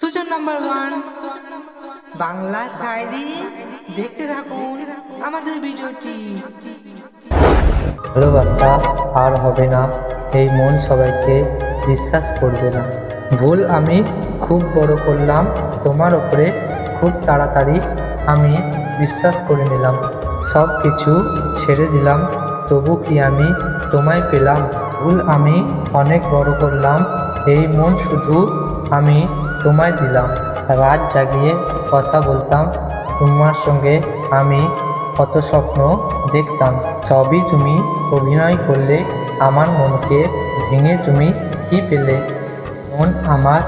Sujan number 1 Bangla শায়রি দেখতে থাকুন আমাদের ভিডিওটি। ভালোবাসা আর হবে না, এই মন সবাইকে বিশ্বাস করবে না। ভুল আমি খুব বড় করলাম তোমার ওপরে, খুব তাড়াতাড়ি আমি বিশ্বাস করে নিলাম। সব কিছু ছেড়ে দিলাম, তবু কি আমি তোমায় পেলাম। ভুল আমি অনেক বড় করলাম, এই মন শুধু আমি তোমায় দিলাম। রাত জাগিয়ে কথা বলতাম তোমার সঙ্গে, আমি কত স্বপ্ন দেখতাম। সবই তুমি অভিনয় করলে, আমার মনকে ভেঙে তুমি কি পেলে। মন আমার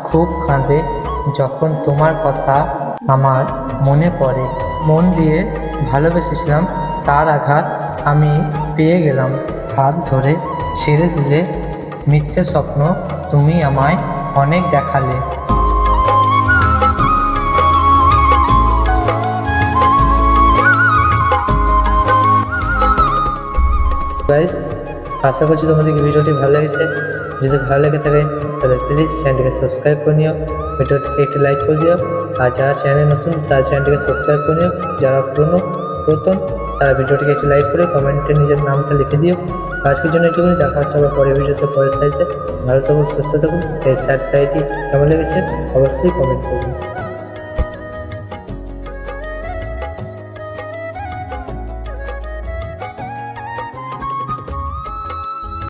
খুব কাঁদে যখন তোমার কথা আমার মনে পড়ে। মন দিয়ে ভালোবেসেছিলাম, তার আঘাত আমি পেয়ে গেলাম। হাত ধরে ছেড়ে দিলে, মিথ্যে স্বপ্ন তুমি আমায় অনেক দেখালে। গাইস, আশা করছি তোমাদের ভিডিওটি ভালো লেগেছে। যদি ভালো লেগে থাকে তাহলে প্লিজ চ্যানেলটিকে সাবস্ক্রাইব করে নিও, ভিডিওটিকে একটি লাইক করে দিও। আর যারা চ্যানেলে নতুন তারা চ্যানেলটিকে সাবস্ক্রাইব করে নিও, যারা প্রথম তারা ভিডিওটিকে একটি লাইক করে কমেন্টে নিজের নামটা লিখে দিও। আজকের জন্য এটুকুনি, দেখা হচ্ছে আবার পরের ভিডিওতে পরের সাইডে। ভালো থাকুন, সুস্থ থাকুন। এই স্যাড সাইডটি কেমন লেগেছে অবশ্যই কমেন্ট করুন।